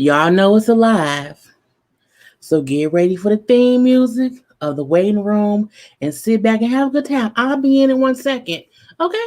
Y'all know it's alive. So get ready for the theme music of the waiting room and sit back and have a good time. I'll be in 1 second. Okay?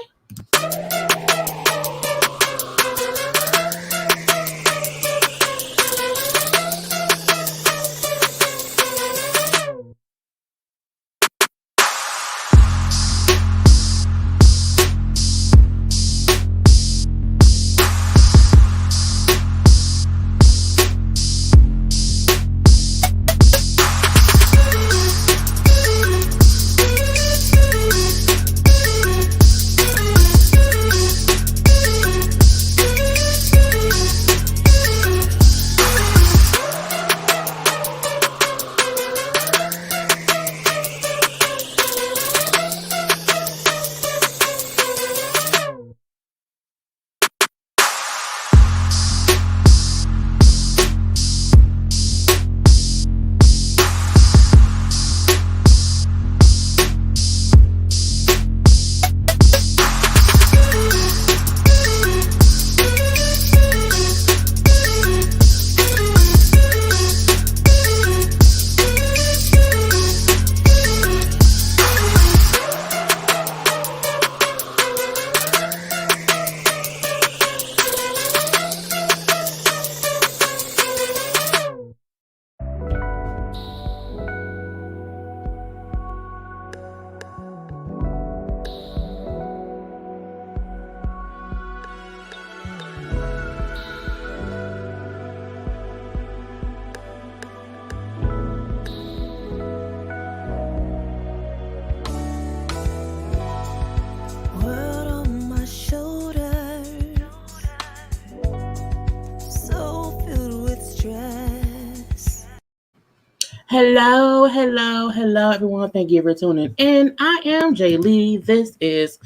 World on my shoulders, so filled with stress. Hello, everyone. Thank you for tuning in. I am Jaylee. This is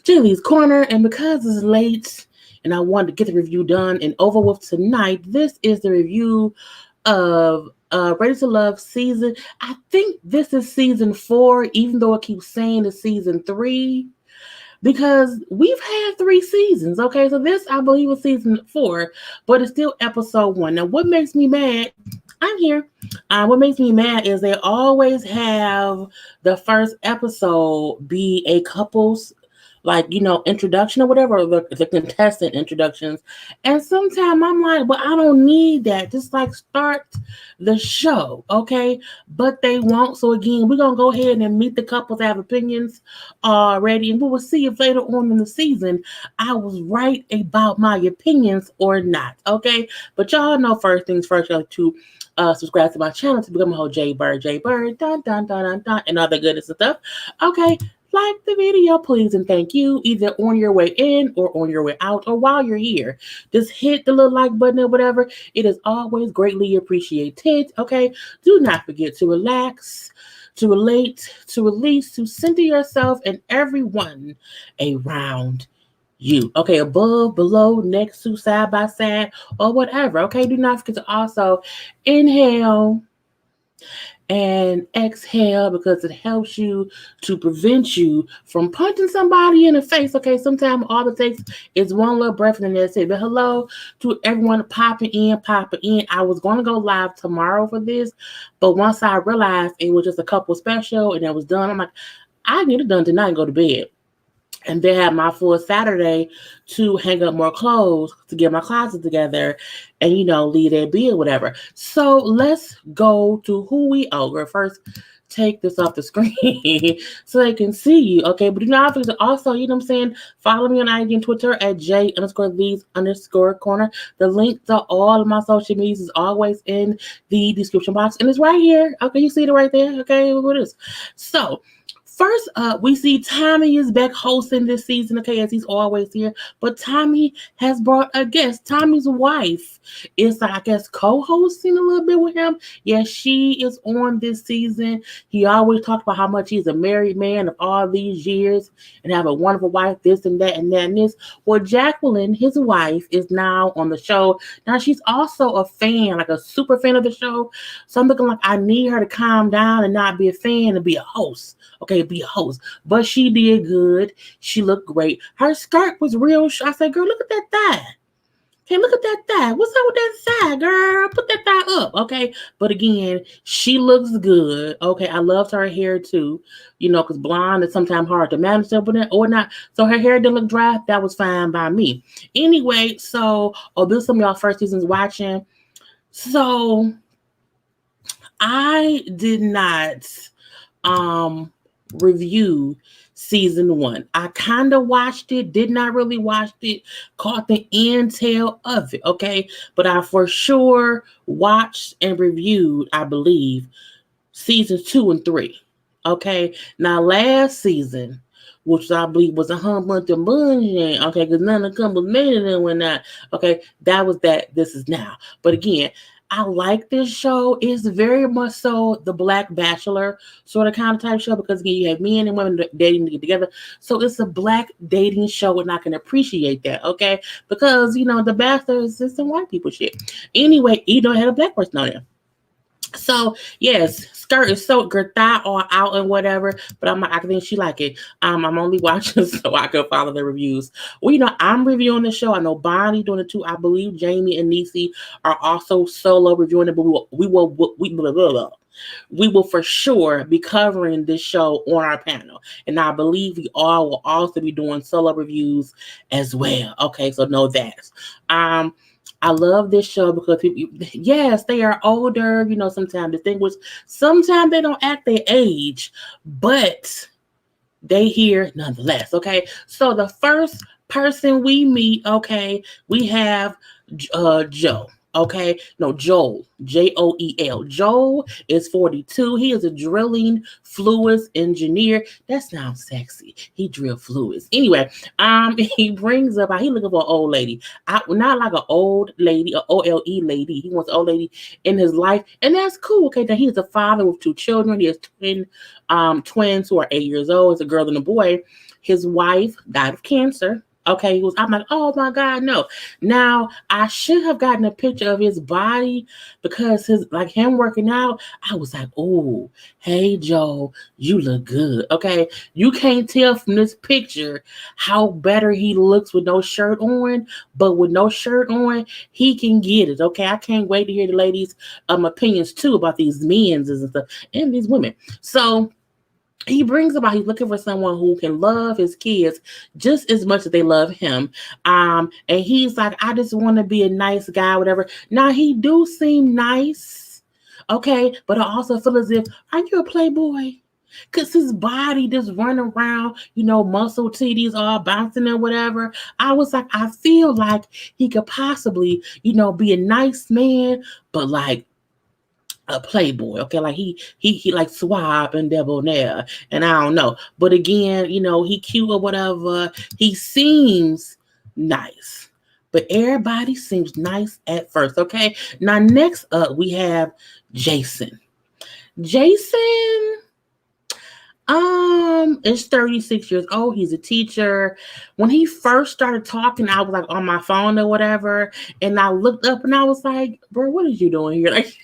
JLeesCorner, and because it's late and I wanted to get the review done and over with tonight, this is the review of Ready to Love season. I think this is season 4, even though it keeps saying it's season 3. Because we've had 3 seasons, okay? So this, I believe, was season 4, but it's still episode 1. Now, what makes me mad? I'm here. What makes me mad is they always have the first episode be a couple's, introduction or whatever, or the contestant introductions. And sometimes I'm like, well, I don't need that. Just start the show, okay? But they won't. So again, we're gonna go ahead and meet the couples that have opinions already, and we will see if later on in the season I was right about my opinions or not, okay? But y'all know first things first, y'all to subscribe to my channel to become a whole JayBird, dun dun dun dun dun, and all the goodness and stuff. Okay, like the video, please, and thank you. Either on your way in or on your way out, or while you're here, just hit the little like button or whatever. It is always greatly appreciated. Okay, do not forget to relax, to relate, to release, to center yourself and everyone around you. Okay, above, below, next to, side by side, or whatever. Okay, do not forget to also inhale and exhale, because it helps you to prevent you from punching somebody in the face. Okay, sometimes all it takes is one little breath and then that's it. But hello to everyone popping in. I was going to go live tomorrow for this, but once I realized it was just a couple special and it was done, I'm like, I get it done tonight and go to bed. And then have my full Saturday to hang up more clothes, to get my closet together, and leave that be or whatever. So let's go to who we are. First, take this off the screen so they can see you. Okay, but do not forget to also, follow me on IG and Twitter at J_Lees_Corner. The link to all of my social medias is always in the description box, and it's right here. Okay, you see it right there. Okay, look at this. So first up, we see Tommy is back hosting this season, okay, as he's always here. But Tommy has brought a guest. Tommy's wife is, I guess, co-hosting a little bit with him. Yes, she is on this season. He always talks about how much he's a married man of all these years and have a wonderful wife, this and that and that and this. Well, Jacqueline, his wife, is now on the show. Now, she's also a fan, like a super fan of the show. So I'm looking like I need her to calm down and not be a fan and be a host. Okay, be a host. But she did good. She looked great. Her skirt was real. I said, girl, look at that thigh. Okay, look at that thigh? What's up with that thigh, girl? Put that thigh up, okay? But again, she looks good, okay? I loved her hair too, because blonde is sometimes hard to manage or not. So her hair didn't look dry. That was fine by me. Anyway, so this is some of y'all first seasons watching. So I did not um review season 1. I kind of watched it, did not really watch it, caught the intel of it, okay? But I for sure watched and reviewed, I believe, seasons 2 and 3. Okay. Now last season, which I believe was a humble to bunch, okay, because none of the companies made it and whatnot. Okay, that was that. This is now. But again, I like this show. It's very much so the Black Bachelor sort of kind of type show because again, you have men and women dating to get together. So it's a black dating show, and I can appreciate that, okay? Because the Bachelor is just some white people shit. Anyway, had a black person on there. So yes, skirt is so her thigh all out and whatever, but I think she like it. I'm only watching so I can follow the reviews. Well, I'm reviewing the show. I know Bonnie doing it too. I believe Jamie and Niecy are also solo reviewing it, but we will for sure be covering this show on our panel. And I believe we all will also be doing solo reviews as well. Okay, so know that. I love this show because people, yes, they are older, sometimes distinguished. Sometimes they don't act their age, but they here nonetheless. Okay. So the first person we meet, okay, we have Joe. Okay, no, Joel, Joel. Joel is 42. He is a drilling fluids engineer. That sounds sexy. He drill fluids. Anyway, he brings up he looking for an old lady. Not like an old lady, an OLE lady. He wants an old lady in his life, and that's cool. Okay, now he is a father with 2 children. He has twins who are 8 years old. It's a girl and a boy. His wife died of cancer. Okay, I'm like, oh my God, no. Now I should have gotten a picture of his body because him working out. I was like, oh, hey Joe, you look good. Okay, you can't tell from this picture how better he looks with no shirt on, but with no shirt on, he can get it. Okay, I can't wait to hear the ladies' opinions too about these men's and stuff and these women. So he brings about he's looking for someone who can love his kids just as much as they love him. And he's like, I just want to be a nice guy, whatever. Now he do seem nice, okay, but I also feel as if, are you a playboy? Because his body just running around, muscle titties all bouncing and whatever. I was like, I feel like he could possibly, be a nice man, but like a playboy, okay, like he like suave and debonair, and I don't know, but again, he cute or whatever. He seems nice, but everybody seems nice at first. Okay, now next up we have Jason. Jason is 36 years old. He's a teacher. When he first started talking, I was like on my phone or whatever, and I looked up and I was like, bro, what are you doing here? Like,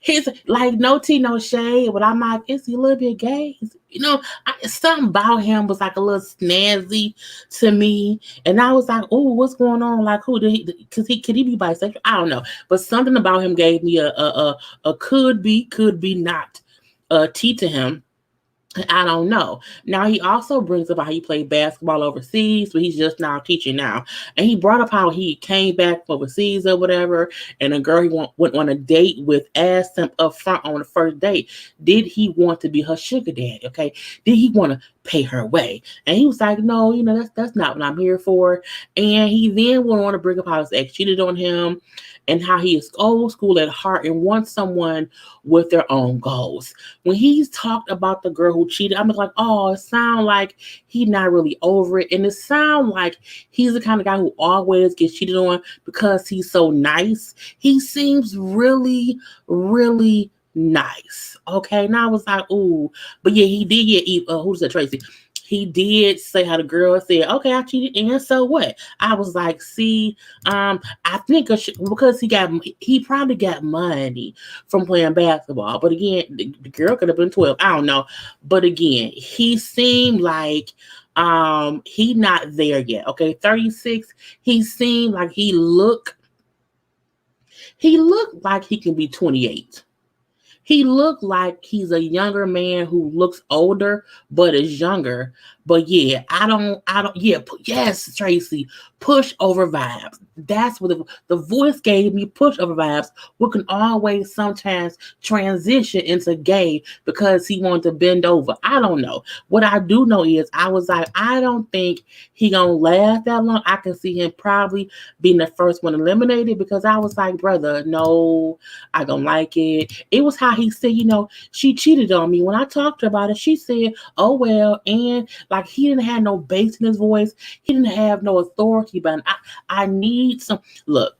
he's like, no tea, no shade, but I'm like, is he a little bit gay? Something about him was like a little snazzy to me, and I was like, oh, what's going on? Like, who did he? Because could he be bisexual? I don't know, but something about him gave me a could be not tea to him. I don't know. Now he also brings up how he played basketball overseas, but he's just now teaching now. And he brought up how he came back from overseas or whatever, and a girl he went on a date with asked him up front on the first date, did he want to be her sugar daddy? Okay, did he want to pay her way? And he was like, no, that's not what I'm here for. And he then went on to bring up how his ex cheated on him, and how he is old school at heart and wants someone with their own goals. When he's talked about the girl who cheated, I'm like, oh, it sounds like he's not really over it. And it sounds like he's the kind of guy who always gets cheated on because he's so nice. He seems really, really nice. Okay. Now I was like, ooh. But yeah, he did get, who's that, Tracy? He did say how the girl said, okay, I cheated, and so what? I was like, see, I think because he probably got money from playing basketball. But again, the girl could have been 12. I don't know. But again, he seemed like he not there yet. Okay, 36. He seemed like he looked He looked like he can be 28. He looked like he's a younger man who looks older but is younger. But yeah, yes, Tracy, push over vibes. That's what the voice gave me, push over vibes. We can always sometimes transition into gay because he wanted to bend over. I don't know. What I do know is I was like, I don't think he gonna last that long. I can see him probably being the first one eliminated because I was like, brother, no, I don't like it. It was how he said, she cheated on me. When I talked to her about it, she said, oh, well, and like he didn't have no bass in his voice. He didn't have no authority, but I need some, look,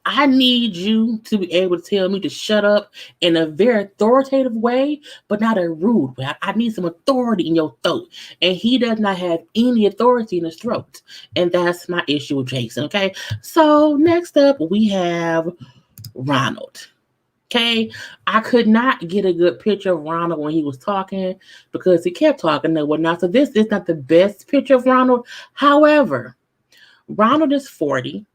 I need you to be able to tell me to shut up in a very authoritative way, but not a rude way. I need some authority in your throat. And he does not have any authority in his throat. And that's my issue with Jason, okay? So next up, we have Ronald. Okay, I could not get a good picture of Ronald when he was talking because he kept talking and whatnot. So this is not the best picture of Ronald. However, Ronald is 40.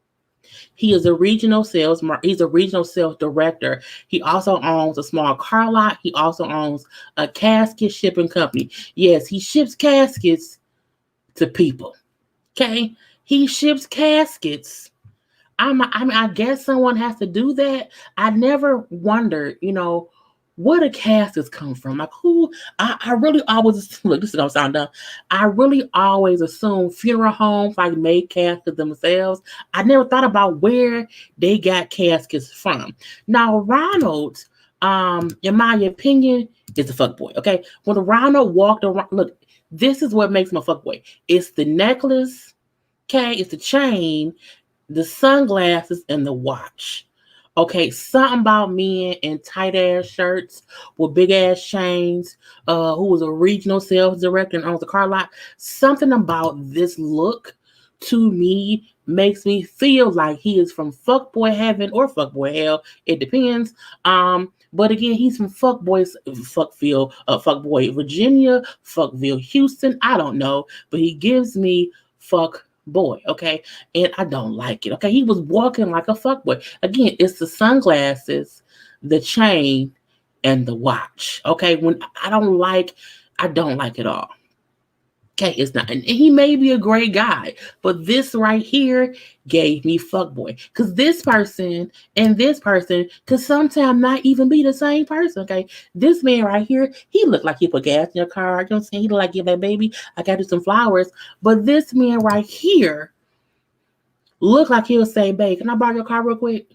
He is a regional sales. He's a regional sales director. He also owns a small car lot. He also owns a casket shipping company. Yes, he ships caskets to people. Okay, he ships caskets. I guess someone has to do that. I never wondered, where the caskets come from. Like who? I really always look. This is gonna sound dumb. I really always assume funeral homes like made caskets themselves. I never thought about where they got caskets from. Now Ronald, in my opinion, is a fuckboy. Okay, when Ronald walked around, look, this is what makes him a fuckboy. It's the necklace. Okay, it's the chain, the sunglasses, and the watch. Okay, something about men in tight ass shirts with big ass chains, who was a regional sales director and owns a car lot. Something about this look to me makes me feel like he is from fuckboy heaven or fuckboy hell. It depends. But again, he's from fuckboy Virginia, fuckville Houston. I don't know, but he gives me fuck boy, okay? And I don't like it, okay? He was walking like a fuckboy. Again, it's the sunglasses, the chain, and the watch, okay? I don't like it all. Okay, it's not, and he may be a great guy, but this right here gave me fuckboy. Because this person and this person could sometimes not even be the same person, okay? This man right here, he looked like he put gas in your car. You know what I'm saying? He looked like, give that baby, I got you some flowers. But this man right here looked like he'll say, babe, can I borrow your car real quick?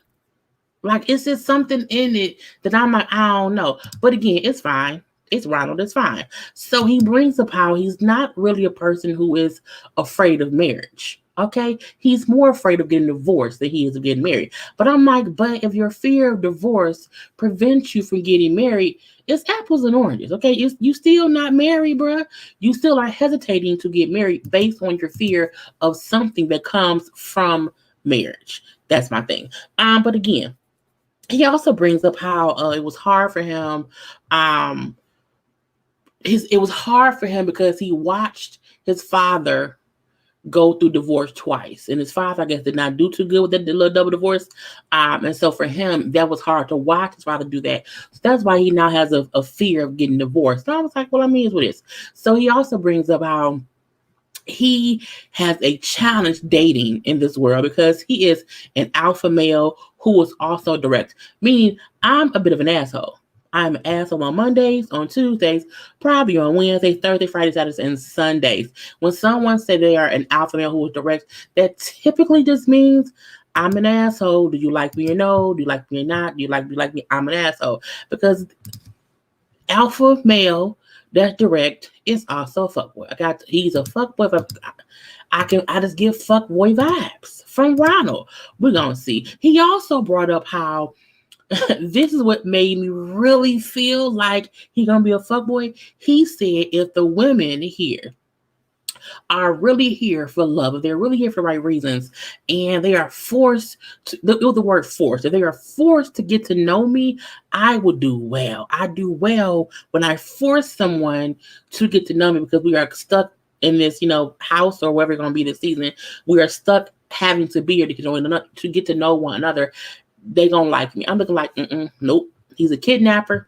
Like, it's just something in it that I'm like, I don't know. But again, it's fine. It's Ronald, it's fine. So he brings up how he's not really a person who is afraid of marriage. Okay, he's more afraid of getting divorced than he is of getting married. But I'm like, but if your fear of divorce prevents you from getting married, it's apples and oranges. Okay, you still not married, bruh. You still are hesitating to get married based on your fear of something that comes from marriage. That's my thing. But again, he also brings up how it was hard for him. It was hard for him because he watched his father go through divorce twice, and his father, I guess, did not do too good with that little double divorce. And so for him, that was hard to watch his father do that. So that's why he now has a fear of getting divorced. And I was like, well, I mean, it's what it is. So he also brings up how he has a challenge dating in this world because he is an alpha male who is also direct, meaning I'm a bit of an asshole. I'm an asshole on Mondays, on Tuesdays, probably on Wednesdays, Thursdays, Fridays, Saturdays, and Sundays. When someone says they are an alpha male who is direct, that typically just means I'm an asshole. Do you like me or no? Do you like me or not? Do you like me? I'm an asshole. Because alpha male that's direct is also a fuckboy. He's a fuckboy. I just give fuckboy vibes from Ronald. We're gonna see. He also brought up how this is what made me really feel like he's gonna be a fuckboy. He said if the women here are really here for love, if they're really here for the right reasons, and they are forced to, the word forced, if they are forced to get to know me, I will do well. I do well when I force someone to get to know me because we are stuck in this, house or wherever it's going to be this season. We are stuck having to be here to get to know one another. they gonna like me. I'm looking like, nope. He's a kidnapper.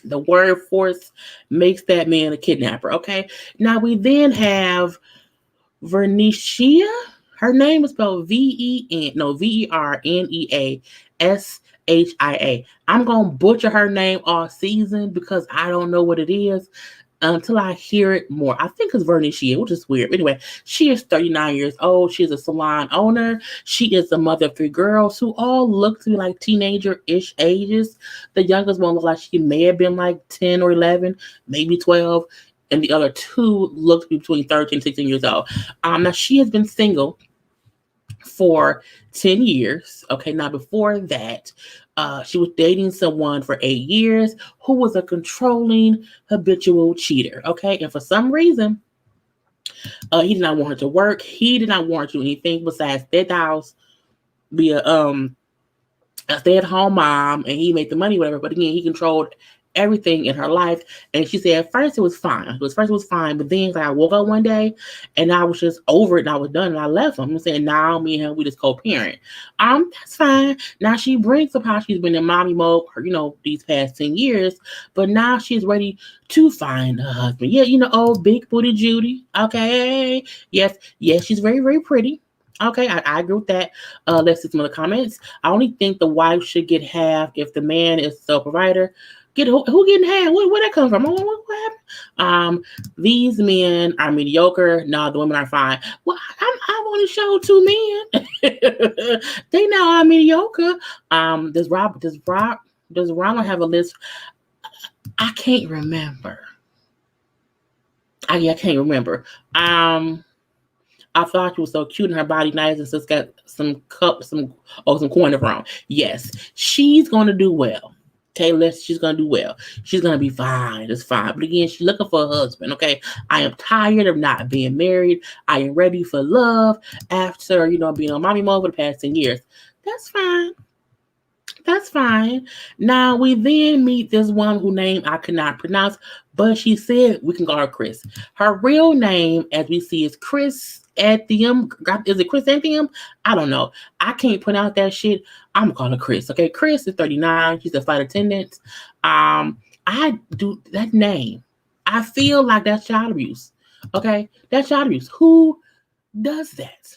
The word force makes that man a kidnapper. Okay. Now we then have Vernicia. Her name is spelled Verneashia. I'm gonna butcher her name all season because I don't know what it is until I hear it more. I think it's Vernicia, which is weird. Anyway, she is 39 years old. She is a salon owner. She is the mother of three girls who all look to be like teenager-ish ages. The youngest one looks like she may have been like 10 or 11, maybe 12. And the other two look to be between 13 and 16 years old. Now, she has been single for 10 years. Okay, now before that, she was dating someone for 8 years who was a controlling, habitual cheater. Okay, and for some reason, he did not want her to work. He did not want her to do anything besides stay at the house, be a stay-at-home mom, and he made the money, whatever. But again, he controlled everything in her life. And she said at first it was fine. It was fine, but then like, I woke up one day and I was just over it and I was done and I left him. I'm saying now me and him we just co-parent. That's fine. Now she brings up how she's been in mommy mode, these past 10 years, but now she's ready to find a husband. Yeah, old big booty Judy. Okay. Yes, she's very, very pretty. Okay, I agree with that. Let's see some of the comments. I only think the wife should get half if the man is the provider. Who getting half? Where that come from? What happened? These men are mediocre. No, the women are fine. Well, I want to show two men. They now are mediocre. Does Ronald have a list? I can't remember. I can't remember. I thought she was so cute and her body nice and just got some corn around. Yes, she's gonna do well. Okay, she's gonna do well. She's gonna be fine. It's fine. But again, she's looking for a husband. Okay, I am tired of not being married. I am ready for love after being on mommy mode for the past 10 years. That's fine. That's fine. Now we then meet this one whose name I cannot pronounce, but she said we can call her Chris. Her real name, as we see, is Chris Anthem. Is it Chris Anthem? I don't know. I can't pronounce that shit. I'm gonna call her Chris. Okay, Chris is 39. She's a flight attendant. I do that name. I feel like that's child abuse. Okay, that's child abuse. Who does that?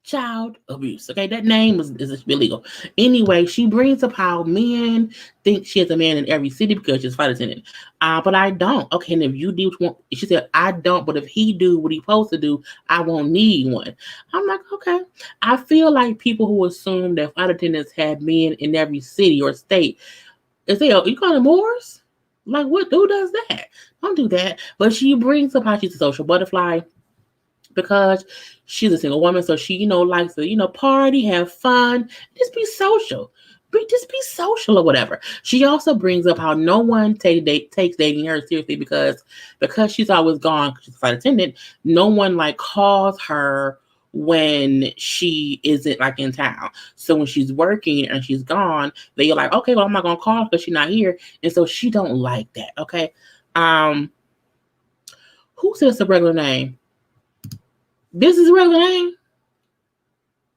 Child abuse. Okay, that name is illegal. Anyway, she brings up how men think she has a man in every city because she's a flight attendant. But I don't. Okay, and if you do want, she said, I don't, but if he do what he's supposed to do, I won't need one. I'm like, okay. I feel like people who assume that flight attendants have men in every city or state, you call them Moors? Like, who does that? Don't do that. But she brings up how she's a social butterfly because she's a single woman, so she, likes to, party, have fun, just be social. Just be social or whatever. She also brings up how no one takes dating her seriously because she's always gone. She's a flight attendant. No one calls her when she isn't in town. So when she's working and she's gone, they're like, okay, well I'm not gonna call her because she's not here, and so she don't like that. Okay, who says the regular name? This is a regular name.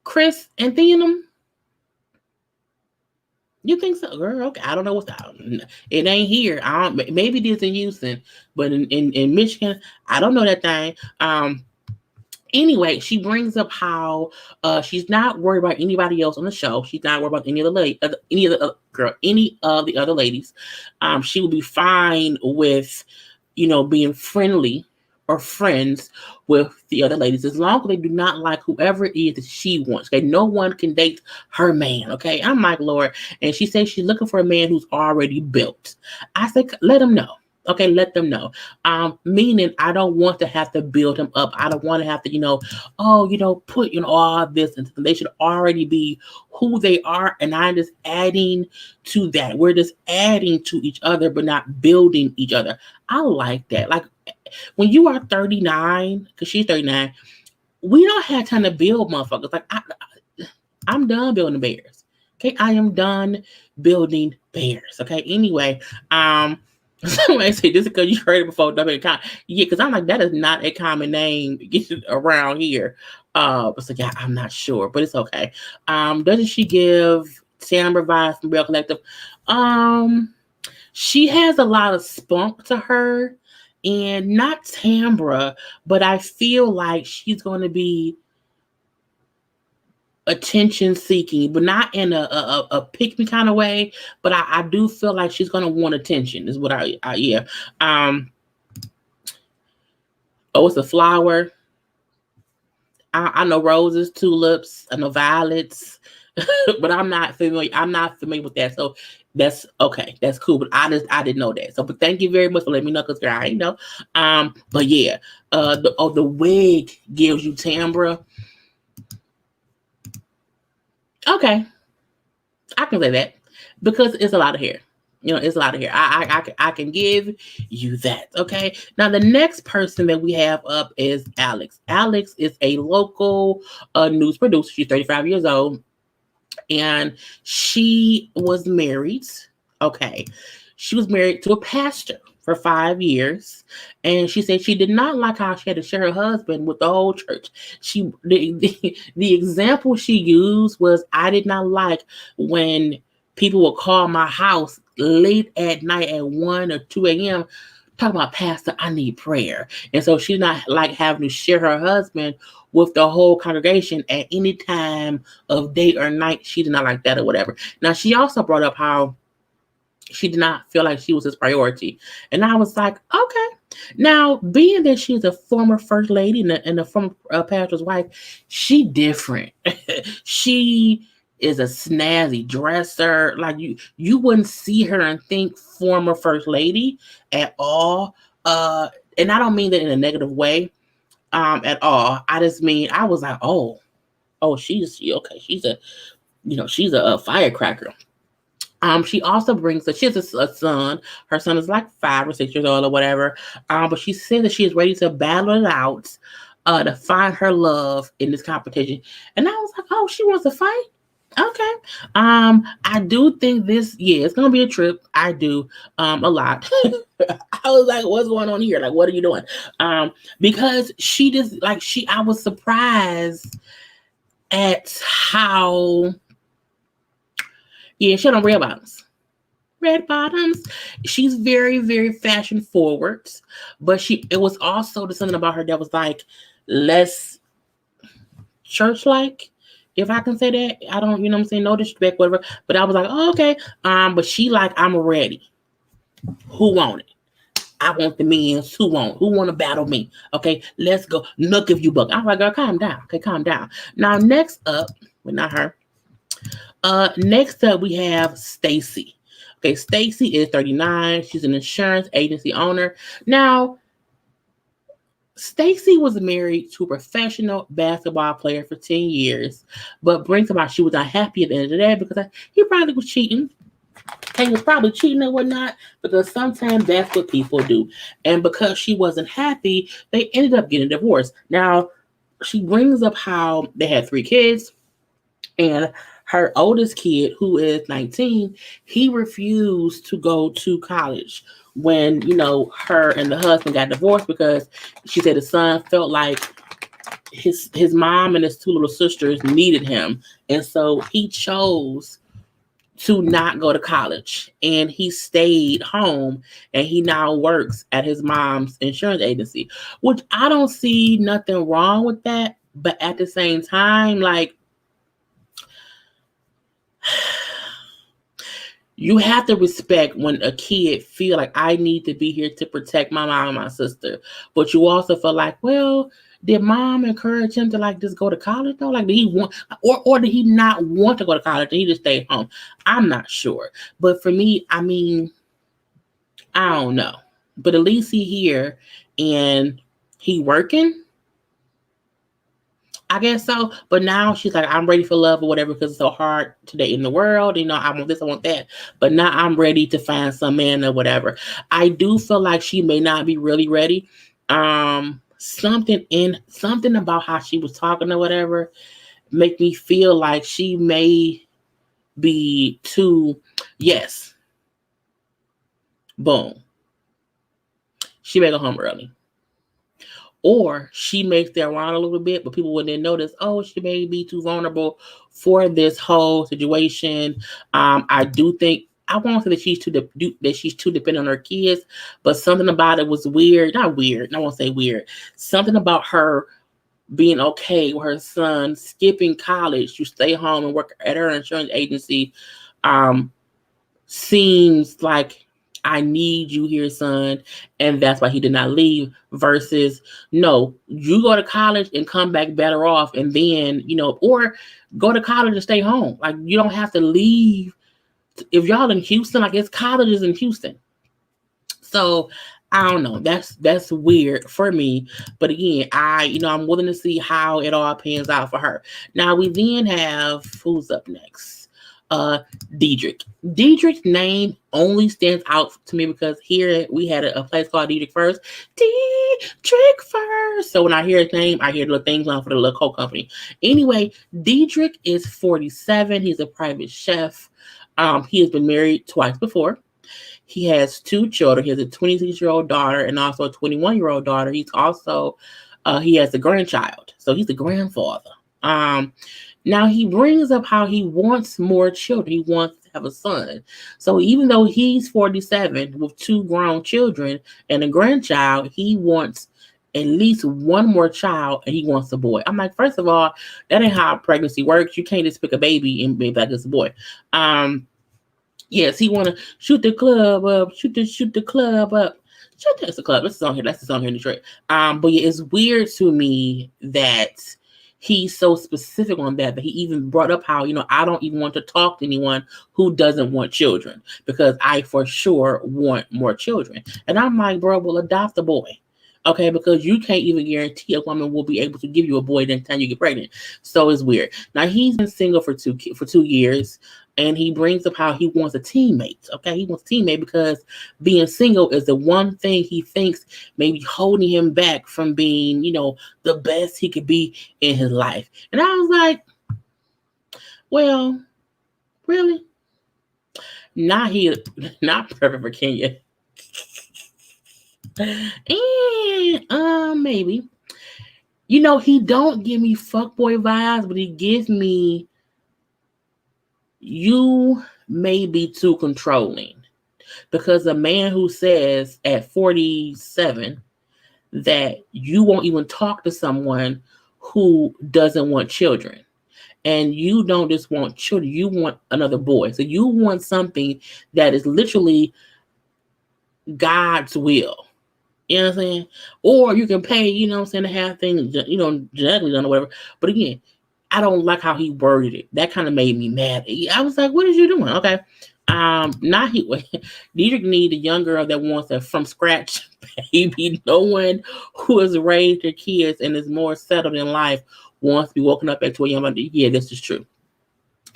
Chris Anthem. You think so, girl? Okay, I don't know what's out. It ain't here. Maybe it is in Houston, but in Michigan, I don't know that thing. Anyway, she brings up how she's not worried about anybody else on the show. She's not worried about any of the other ladies. She will be fine with, being friendly or friends with the other ladies as long as they do not like whoever it is that she wants. Okay, no one can date her man. Okay, I'm like, Lord, and she says she's looking for a man who's already built. I say, let him know. Okay, let them know. Meaning I don't want to have to build him up. I don't want to have to, put all this into them. They should already be who they are, and I'm just adding to that. We're just adding to each other, but not building each other. I like that. Like when you are 39, because she's 39, we don't have time to build motherfuckers. Like I'm done building bears. Okay, I am done building bears. Okay, anyway, somebody say this is because you heard it before. Yeah, because I'm like, that is not a common name around here. So yeah, I'm not sure, but it's okay. Doesn't she give Tambra vibes from Real Collective. She has a lot of spunk to her, and not Tambra, but I feel like she's going to be attention seeking, but not in a pick me kind of way. But I do feel like she's going to want attention. Is what I yeah. Oh, it's a flower. I know roses, tulips, I know violets, but I'm not familiar. I'm not familiar with that. So that's okay. That's cool. But I didn't know that. So, but thank you very much for letting me know, because girl, I ain't know. But yeah, the wig gives you Tambra. Okay, I can say that because it's a lot of hair. It's a lot of hair. I can give you that. Okay. Now the next person that we have up is Alex. Alex is a local news producer. She's 35 years old, and she was married. Okay, she was married to a pastor for 5 years, and she said she did not like how she had to share her husband with the whole church. The example she used was, I did not like when people would call my house late at night at 1 or 2 a.m. talking about, Pastor, I need prayer. And so she's not like having to share her husband with the whole congregation at any time of day or night. She did not like that or whatever. Now, she also brought up how she did not feel like she was his priority. And I was like, okay. Now, being that she's a former first lady and a former pastor's wife, she different. She is a snazzy dresser. Like you wouldn't see her and think former first lady at all. And I don't mean that in a negative way at all. I just mean, I was like, oh, okay. She's a firecracker. She also she has a son. Her son is like 5 or 6 years old or whatever. But she said that she is ready to battle it out, to find her love in this competition. And I was like, oh, she wants to fight? Okay. I do think it's gonna be a trip. I do, a lot. I was like, what's going on here? Like, what are you doing? Because she just like I was surprised at how she had on red bottoms. Red bottoms. She's very, very fashion forward, but it was also something about her that was like less church like, if I can say that. I don't, what I'm saying, no disrespect, whatever. But I was like, oh, okay. But she like, I'm ready. Who want it? I want the men who want to battle me. Okay, let's go. Look, if you buck. I'm like, girl, calm down. Okay, calm down. Now, next up, well, not her. Next up, we have Stacy. Okay, Stacy is 39. She's an insurance agency owner. Now, Stacy was married to a professional basketball player for 10 years, but brings about she was not happy at the end of the day because he probably was cheating. He was probably cheating and whatnot, because sometimes that's what people do. And because she wasn't happy, they ended up getting divorced. Now, she brings up how they had 3 kids, and her oldest kid, who is 19, he refused to go to college when, her and the husband got divorced, because she said the son felt like his mom and his 2 little sisters needed him. And so he chose to not go to college, and he stayed home, and he now works at his mom's insurance agency, which I don't see nothing wrong with that. But at the same time, like, you have to respect when a kid feel like, I need to be here to protect my mom and my sister. But you also feel like, well, did mom encourage him to like just go to college though? Like, did he want, or did he not want to go to college and he just stayed home? I'm not sure. But for me, I mean, I don't know. But at least he here and he working. I guess so. But now she's like, I'm ready for love or whatever, because it's so hard today in the world. I want this, I want that. But now I'm ready to find some man or whatever. I do feel like she may not be really ready. Something about how she was talking or whatever make me feel like she may be too, yes. Boom. She may go home early. or she may stay around a little bit, but people wouldn't notice. Oh, she may be too vulnerable for this whole situation. I do think I won't say that she's too dependent on her kids, but something about it was weird. Not weird. I won't say weird. Something about her being okay with her son skipping college to stay home and work at her insurance agency um, seems like I need you here, son, and that's why he did not leave. Versus, no, you go to college and come back better off, and then or go to college and stay home. Like you don't have to leave. If y'all in Houston, like it's colleges in Houston, so I don't know. That's weird for me. But again, I'm willing to see how it all pans out for her. Now we then have who's up next? Diedrick. Diedrick's name only stands out to me because here we had a place called Diedrick First. Diedrick First. So when I hear his name, I hear the things on for the little coke company. Anyway, Diedrick is 47. He's a private chef. He has been married twice before. He has two children. He has a 26-year-old daughter and also a 21-year-old daughter. He's also he has a grandchild, so he's a grandfather. Now he brings up how he wants more children. He wants to have a son. So even though he's 47 with two grown children and a grandchild, he wants at least one more child, and he wants a boy. I'm like, first of all, that ain't how pregnancy works. You can't just pick a baby and be like it's a boy. Yes, he want to shoot the club up, shoot the club up. That's the club. That's the song here. That's the song here in Detroit. But yeah, it's weird to me that he's so specific on that he even brought up how, I don't even want to talk to anyone who doesn't want children because I for sure want more children. And I'm like, bro, well, adopt a boy. Okay, because you can't even guarantee a woman will be able to give you a boy the time you get pregnant. So it's weird. Now he's been single for 2 years, and he brings up how he wants a teammate. Okay, he wants a teammate because being single is the one thing he thinks may be holding him back from being, the best he could be in his life. And I was like, well, really? Not perfect for Kenya. And maybe. He don't give me fuckboy vibes, but he gives me you may be too controlling. Because a man who says at 47 that you won't even talk to someone who doesn't want children. And you don't just want children, you want another boy. So you want something that is literally God's will. You know what I'm saying? Or you can pay, to have things, genetically done or whatever. But again, I don't like how he worded it. That kind of made me mad. I was like, what is you doing? Okay. Diedrick need a young girl that wants a from scratch baby. No one who has raised their kids and is more settled in life wants to be woken up at 2 a.m. Yeah, this is true.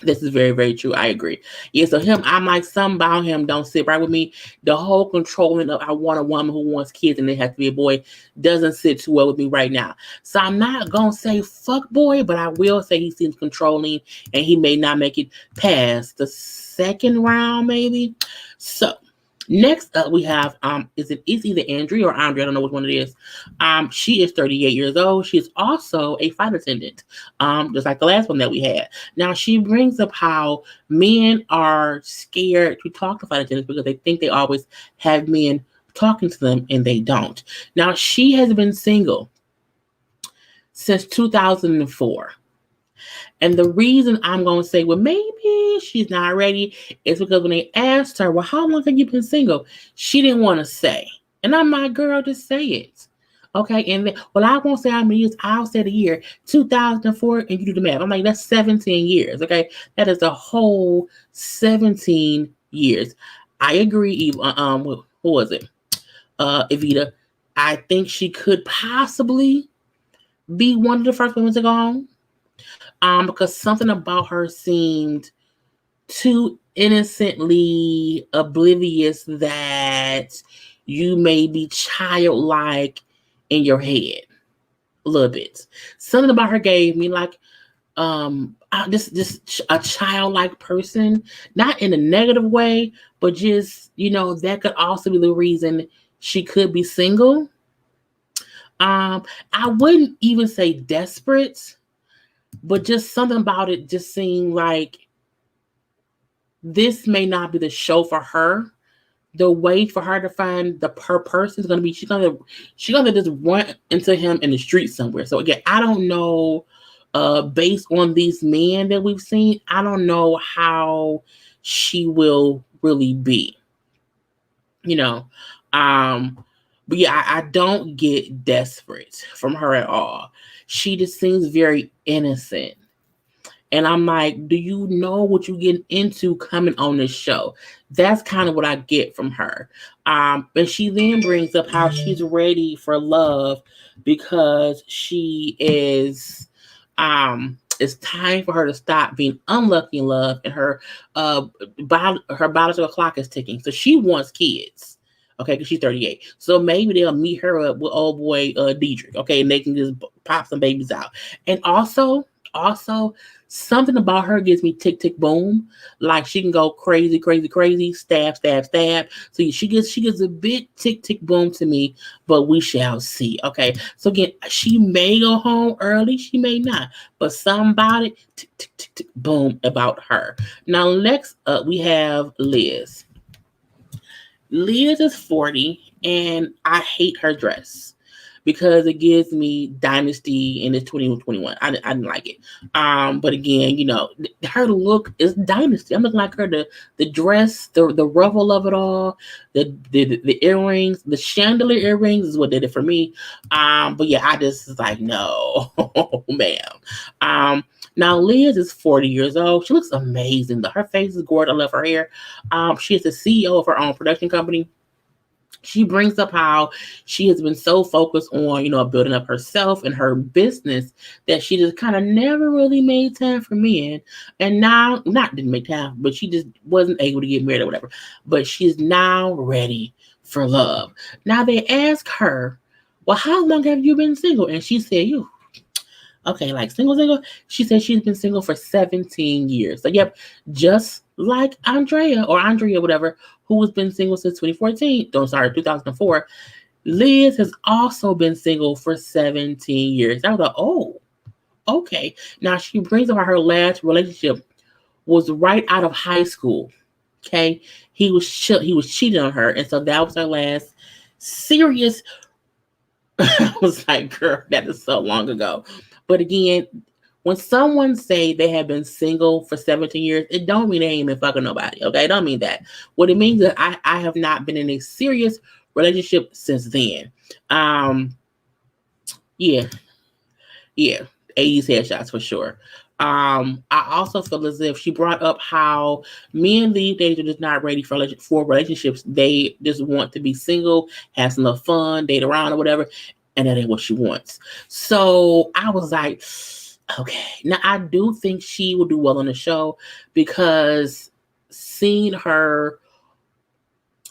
This is very, very true. I agree. Yeah, so I'm like, something about him don't sit right with me. The whole controlling of I want a woman who wants kids and they have to be a boy doesn't sit too well with me right now. So I'm not going to say fuck boy, but I will say he seems controlling and he may not make it past the second round, maybe. So next up, we have it's either Andrea or Andrea. I don't know which one it is. She is 38 years old. She is also a flight attendant, just like the last one that we had. Now she brings up how men are scared to talk to flight attendants because they think they always have men talking to them, and they don't. Now she has been single since 2004. And the reason I'm going to say, well, maybe she's not ready is because when they asked her, well, how long have you been single? She didn't want to say. And I'm like, girl, just say it. Okay. And then, well, I won't say how many years. I'll say the year 2004 and you do the math. I'm like, that's 17 years. Okay. That is a whole 17 years. I agree. Who was it? Avita. I think she could possibly be one of the first women to go home. Because something about her seemed too innocently oblivious that you may be childlike in your head a little bit. Something about her gave me like this a childlike person, not in a negative way, but just that could also be the reason she could be single. I wouldn't even say desperate, but just something about it just seemed like this may not be the show for her. The way for her to find her person is gonna be she's gonna just run into him in the street somewhere. So again, I don't know. Based on these men that we've seen, I don't know how she will really be. You know, um, but yeah, I don't get desperate from her at all. She just seems very innocent. And I'm like, do you know what you're getting into coming on this show? That's kind of what I get from her. And she then brings up how she's ready for love because she is it's time for her to stop being unlucky in love, and her biological clock is ticking. So she wants kids. Okay, because she's 38. So maybe they'll meet her up with old boy Diedrick. Okay, and they can just pop some babies out. And also something about her gives me tick tick boom. Like she can go crazy, crazy, crazy, stab, stab, stab. So she gives a bit tick tick boom to me, but we shall see. Okay. So again, she may go home early, she may not, but somebody tick tick tick tick boom about her. Now next up we have Liz. Liz is 40 and I hate her dress because it gives me Dynasty and it's 2021. I didn't like it. But again, her look is Dynasty. I'm looking like her, the dress, the ruffle of it all, the earrings, the chandelier earrings is what did it for me. But yeah, I just was like, no, ma'am. Now Liz is 40 years old. She looks amazing. Her face is gorgeous. I love her hair. She is the CEO of her own production company. She brings up how she has been so focused on, building up herself and her business that she just kind of never really made time for men. And now, not didn't make time, but she just wasn't able to get married or whatever. But she's now ready for love. Now they ask her, well, how long have you been single? And she said, okay, like single. She said she's been single for 17 years. So yep, just like Andrea, whatever, who has been single since 2014. 2004. Liz has also been single for 17 years. I was like, oh, okay. Now she brings up her last relationship was right out of high school. Okay, he was cheating on her, and so that was her last serious. I was like, girl, that is so long ago. But again, when someone say they have been single for 17 years, it don't mean they ain't been fucking nobody. Okay, it don't mean that. What it means is I have not been in a serious relationship since then. Yeah, 80s headshots for sure. I also feel as if she brought up how men these days are just not ready for relationships. They just want to be single, have some fun, date around or whatever, and that ain't what she wants. So I was like, okay. Now I do think she will do well on the show because seeing her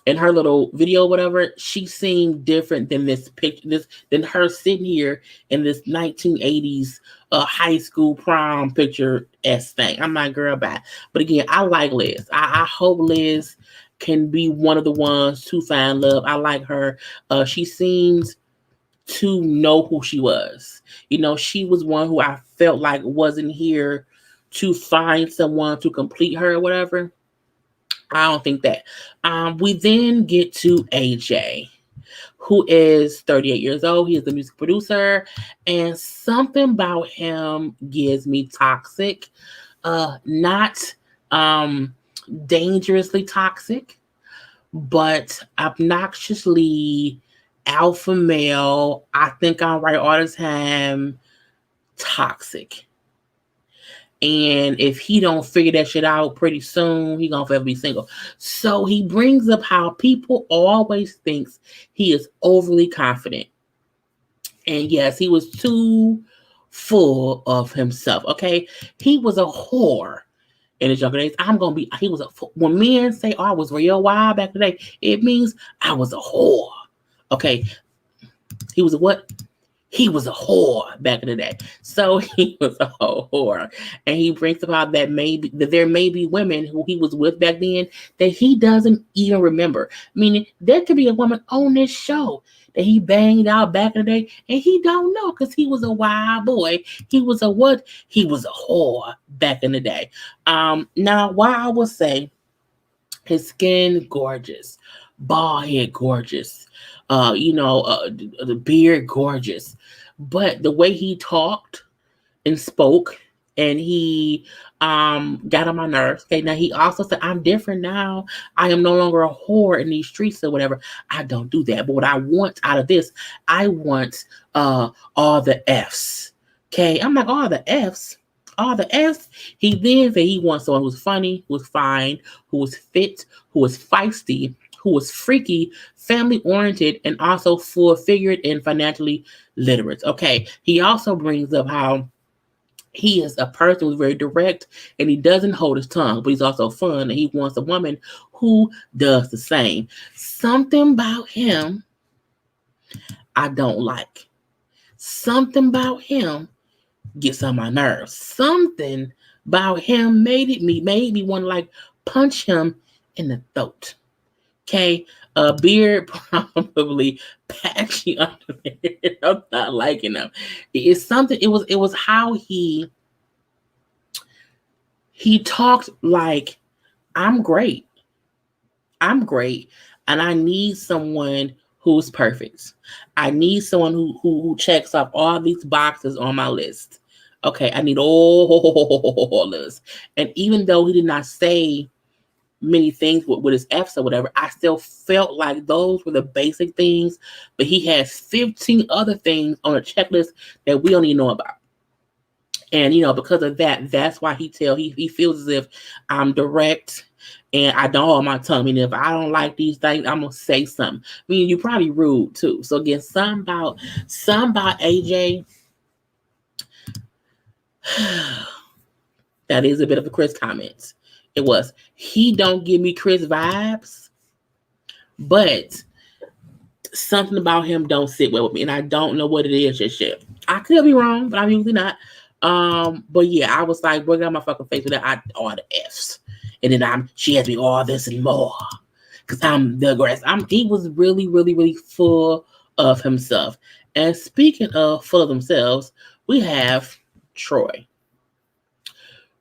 in her little video, whatever, she seemed different than this picture, than her sitting here in this 1980s high school prom picture thing. I'm not girl bad, but again, I like Liz. I hope Liz can be one of the ones to find love. I like her. She seems to know who she was. She was one who I felt like wasn't here to find someone to complete her or whatever. I don't think that. We then get to AJ, who is 38 years old. He is a music producer, and something about him gives me toxic. Not dangerously toxic, but obnoxiously alpha male. I think I'm right all the time. Toxic. And if he don't figure that shit out pretty soon, he gonna forever be single. So he brings up how people always thinks he is overly confident. And yes, he was too full of himself. Okay. He was a whore in his younger days. When men say, oh, I was real wild back today, it means I was a whore. Okay. He was a what? he was a whore back in the day. So he was a whore. And he brings about that there may be women who he was with back then that he doesn't even remember. Meaning there could be a woman on this show that he banged out back in the day and he don't know because he was a wild boy. He was a what? He was a whore back in the day. Now why I would say his skin gorgeous, bald head gorgeous, the beard gorgeous, but the way he talked and spoke and he got on my nerves. Okay, now he also said, I'm different now. I am no longer a whore in these streets or whatever. I don't do that. But what I want out of this, I want all the F's. Okay, I'm like, all the F's. All the F's. He then said he wants someone who's funny, who's fine, who was fit, who was feisty, who was freaky, family oriented, and also full figured and financially literate. Okay, he also brings up how he is a person who's very direct and he doesn't hold his tongue, but he's also fun and he wants a woman who does the same. Something about him I don't like. Something about him gets on my nerves. Something about him made me want to like punch him in the throat. Okay, a beard probably patchy under there. I'm not liking him. It's something. It was how he talked like I'm great. I'm great, and I need someone who's perfect. I need someone who checks off all these boxes on my list. Okay, I need all this. And even though he did not say many things with his F's or whatever, I still felt like those were the basic things, but he has 15 other things on a checklist that we don't even know about. And because of that, that's why he feels as if I'm direct and I don't hold my tongue. I mean, if I don't like these things, I'm gonna say something. I mean, you're probably rude too. So again, some about AJ. That is a bit of a Chris comment. It was. He don't give me Chris vibes, but something about him don't sit well with me, and I don't know what it is just yet. I could be wrong, but I'm usually not. But yeah, I was like, bring out my fucking face with that. All the F's, and then she has me all this and more, cause I'm the aggressor. He was really, really, really full of himself. And speaking of full of themselves, we have Troy.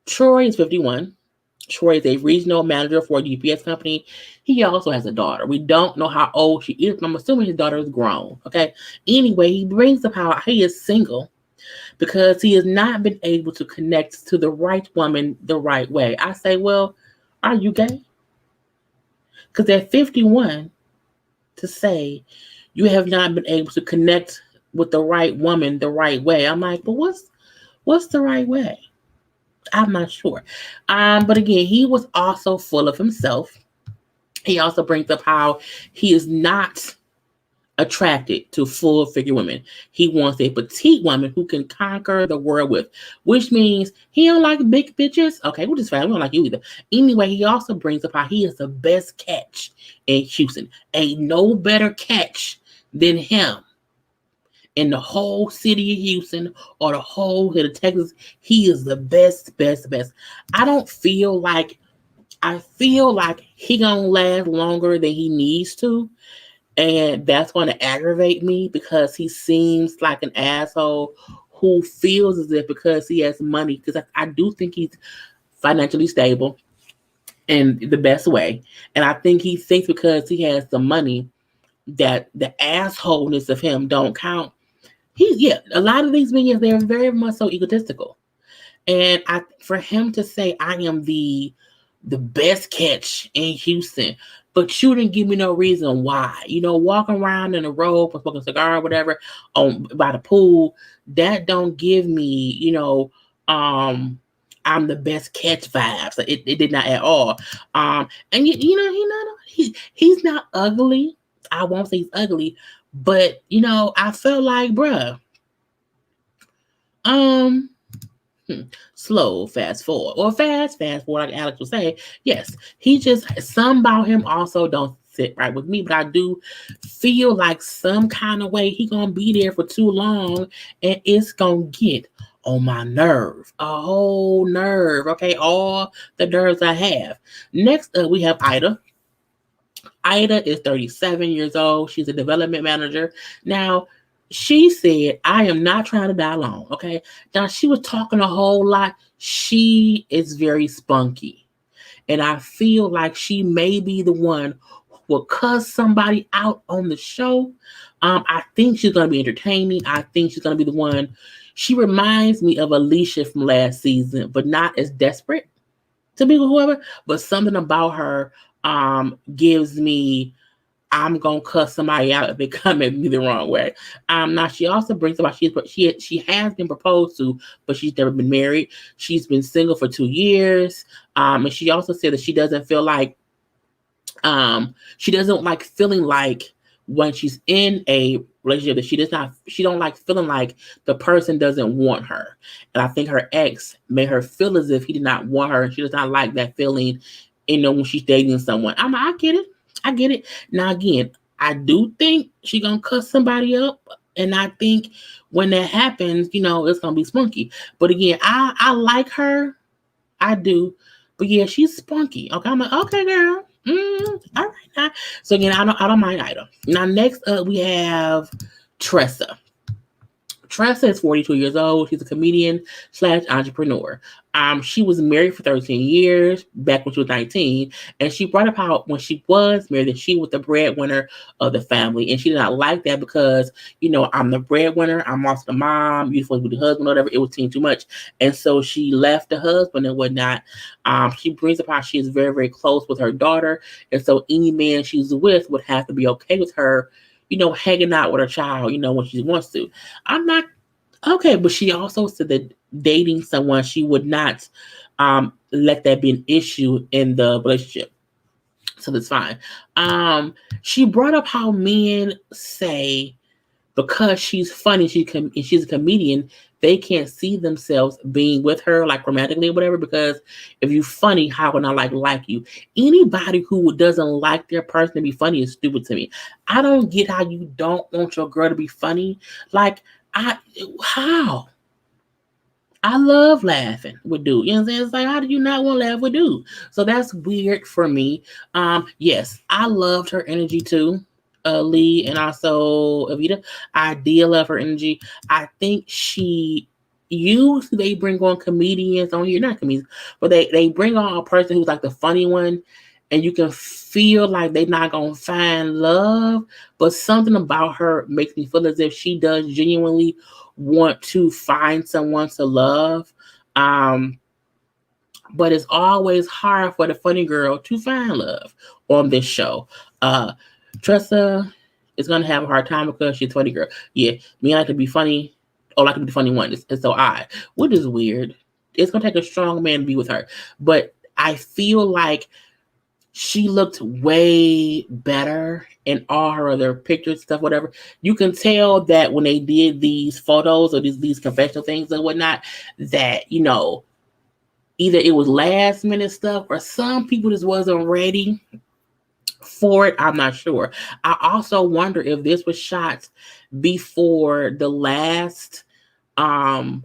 Troy is 51. Troy is a regional manager for a UPS company. He also has a daughter. We don't know how old she is, but I'm assuming his daughter is grown. Okay. Anyway, he brings up how he is single because he has not been able to connect to the right woman the right way. I say, well, are you gay? Because at 51, to say you have not been able to connect with the right woman the right way, I'm like, but what's the right way? I'm not sure. But again, he was also full of himself. He also brings up how he is not attracted to full figure women. He wants a petite woman who can conquer the world with, which means he don't like big bitches. Okay, which is fine. We don't like you either. Anyway, he also brings up how he is the best catch in Houston. Ain't no better catch than him. In the whole city of Houston or the whole state of Texas, he is the best, best, best. I feel like he gonna last longer than he needs to. And that's going to aggravate me because he seems like an asshole who feels as if because he has money, because I do think he's financially stable in the best way. And I think he thinks because he has the money that the assholeness of him don't count. A lot of these men, they're very much so egotistical. And for him to say, I am the best catch in Houston, but you didn't give me no reason why. Walking around in a robe or smoking a cigar or whatever by the pool, that don't give me, I'm the best catch vibes. It did not at all. And he's not ugly. I won't say he's ugly, but I felt like, bruh, slow fast forward or fast forward, like Alex was saying. Yes, he just some about him also don't sit right with me, but I do feel like some kind of way he gonna be there for too long, and it's gonna get on my nerve, a whole nerve. Okay, all the nerves I have. Next up, we have Ida. Ida is 37 years old. She's a development manager. Now, she said, I am not trying to die alone. Okay. Now, she was talking a whole lot. She is very spunky. And I feel like she may be the one who will cuss somebody out on the show. I think she's going to be entertaining. I think she's going to be the one. She reminds me of Alicia from last season, but not as desperate to be with whoever, but something about her gives me I'm gonna cuss somebody out if they come at me the wrong way. Now she also brings about she has been proposed to, but she's never been married. She's been single for 2 years. And she also said that she doesn't feel like she doesn't like feeling like when she's in a relationship that she don't like feeling like the person doesn't want her. And I think her ex made her feel as if he did not want her, and she does not like that feeling, when she's dating someone. I get it. I get it. Now again, I do think she gonna cuss somebody up. And I think when that happens, it's gonna be spunky. But again, I like her. I do. But yeah, she's spunky. Okay. I'm like, okay, girl. All right. Now. So again, I don't mind either. Now next up we have Tressa. Tressa is 42 years old. She's a comedian / entrepreneur. She was married for 13 years back when she was 19. And she brought up how when she was married that she was the breadwinner of the family. And she did not like that because, I'm the breadwinner. I'm also the mom. You're supposed to be the husband, whatever. It was too much. And so she left the husband and whatnot. She brings up how she is very, very close with her daughter. And so any man she's with would have to be okay with her hanging out with her child, when she wants to. I'm not okay, but she also said that dating someone, she would not let that be an issue in the relationship. So that's fine. She brought up how men say because she's funny, she's a comedian, they can't see themselves being with her like romantically or whatever, because if you're funny, how can I like you? Anybody who doesn't like their person to be funny is stupid to me. I don't get how you don't want your girl to be funny. How? I love laughing with dude. You know what I'm saying? It's like, how do you not want to laugh with dude? So that's weird for me. Yes, I loved her energy too. Lee and also Avita. I did love her energy. I think they bring on comedians on here, not comedians, but they bring on a person who's like the funny one, and you can feel like they're not gonna find love, but something about her makes me feel as if she does genuinely want to find someone to love. But it's always hard for the funny girl to find love on this show. Tressa is gonna have a hard time because she's a funny girl. Yeah, me, I like to be funny. I like to be the funny one. And so which is weird. It's gonna take a strong man to be with her. But I feel like she looked way better in all her other pictures, stuff, whatever. You can tell that when they did these photos or these confessional things and whatnot, that either it was last minute stuff or some people just wasn't ready for it. I'm not sure. I also wonder if this was shot before the last one